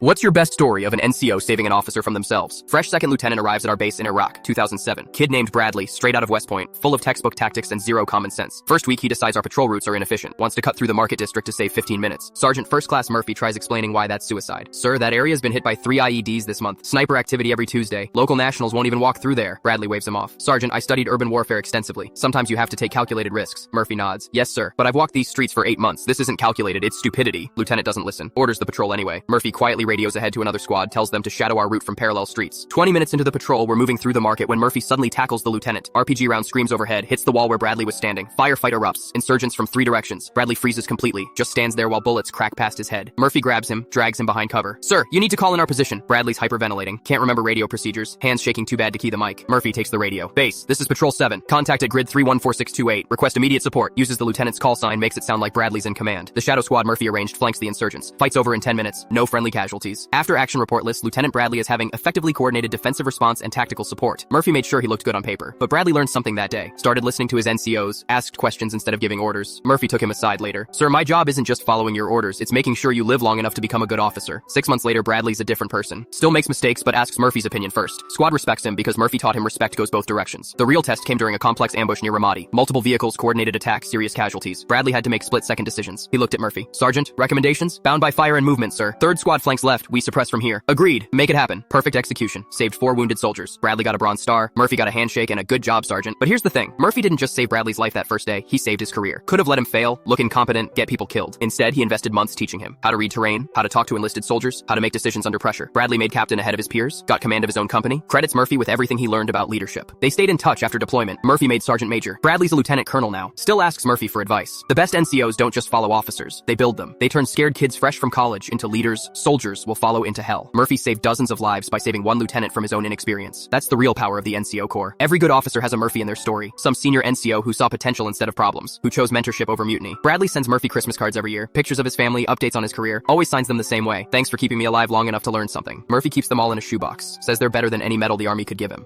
What's your best story of an NCO saving an officer from themselves? Fresh second lieutenant arrives at our base in Iraq, 2007. Kid named Bradley, straight out of West Point, full of textbook tactics and zero common sense. First week he decides our patrol routes are inefficient, wants to cut through the market district to save 15 minutes. Sergeant First Class Murphy tries explaining why that's suicide. Sir, that area's been hit by 3 IEDs this month. Sniper activity every Tuesday. Local nationals won't even walk through there. Bradley waves him off. Sergeant, I studied urban warfare extensively. Sometimes you have to take calculated risks. Murphy nods. Yes, sir, but I've walked these streets for 8 months. This isn't calculated, it's stupidity. Lieutenant doesn't listen. Orders the patrol anyway. Murphy quietly radios ahead to another squad, tells them to shadow our route from parallel streets. 20 minutes into the patrol, we're moving through the market when Murphy suddenly tackles the lieutenant. RPG round screams overhead, hits the wall where Bradley was standing. Firefight erupts. Insurgents from 3 directions. Bradley freezes completely, just stands there while bullets crack past his head. Murphy grabs him, drags him behind cover. Sir, you need to call in our position. Bradley's hyperventilating. Can't remember radio procedures. Hands shaking too bad to key the mic. Murphy takes the radio. Base, this is Patrol 7. Contact at grid 314628. Request immediate support. Uses the lieutenant's call sign, makes it sound like Bradley's in command. The shadow squad Murphy arranged flanks the insurgents. Fights over in 10 minutes. No friendly casualties. After action report lists Lieutenant Bradley is having effectively coordinated defensive response and tactical support. Murphy made sure he looked good on paper. But Bradley learned something that day. Started listening to his NCOs, asked questions instead of giving orders. Murphy took him aside later. Sir, my job isn't just following your orders, it's making sure you live long enough to become a good officer. 6 months later, Bradley's a different person. Still makes mistakes, but asks Murphy's opinion first. Squad respects him because Murphy taught him respect goes both directions. The real test came during a complex ambush near Ramadi. Multiple vehicles, coordinated attack, serious casualties. Bradley had to make split-second decisions. He looked at Murphy. Sergeant, recommendations? Bound by fire and movement, sir. 3rd squad flanks left, we suppress from here. Agreed. Make it happen. Perfect execution. Saved 4 wounded soldiers. Bradley got a Bronze Star. Murphy got a handshake and a good job, Sergeant. But here's the thing. Murphy didn't just save Bradley's life that first day, he saved his career. Could have let him fail, look incompetent, get people killed. Instead, he invested months teaching him how to read terrain, how to talk to enlisted soldiers, how to make decisions under pressure. Bradley made captain ahead of his peers, got command of his own company, credits Murphy with everything he learned about leadership. They stayed in touch after deployment. Murphy made sergeant major. Bradley's a lieutenant colonel now. Still asks Murphy for advice. The best NCOs don't just follow officers, they build them. They turn scared kids fresh from college into leaders. Soldiers will follow into hell. Murphy saved dozens of lives by saving 1 lieutenant from his own inexperience. That's the real power of the NCO Corps. Every good officer has a Murphy in their story. Some senior NCO who saw potential instead of problems, who chose mentorship over mutiny. Bradley sends Murphy Christmas cards every year, pictures of his family, updates on his career, always signs them the same way. Thanks for keeping me alive long enough to learn something. Murphy keeps them all in a shoebox. Says they're better than any medal the army could give him.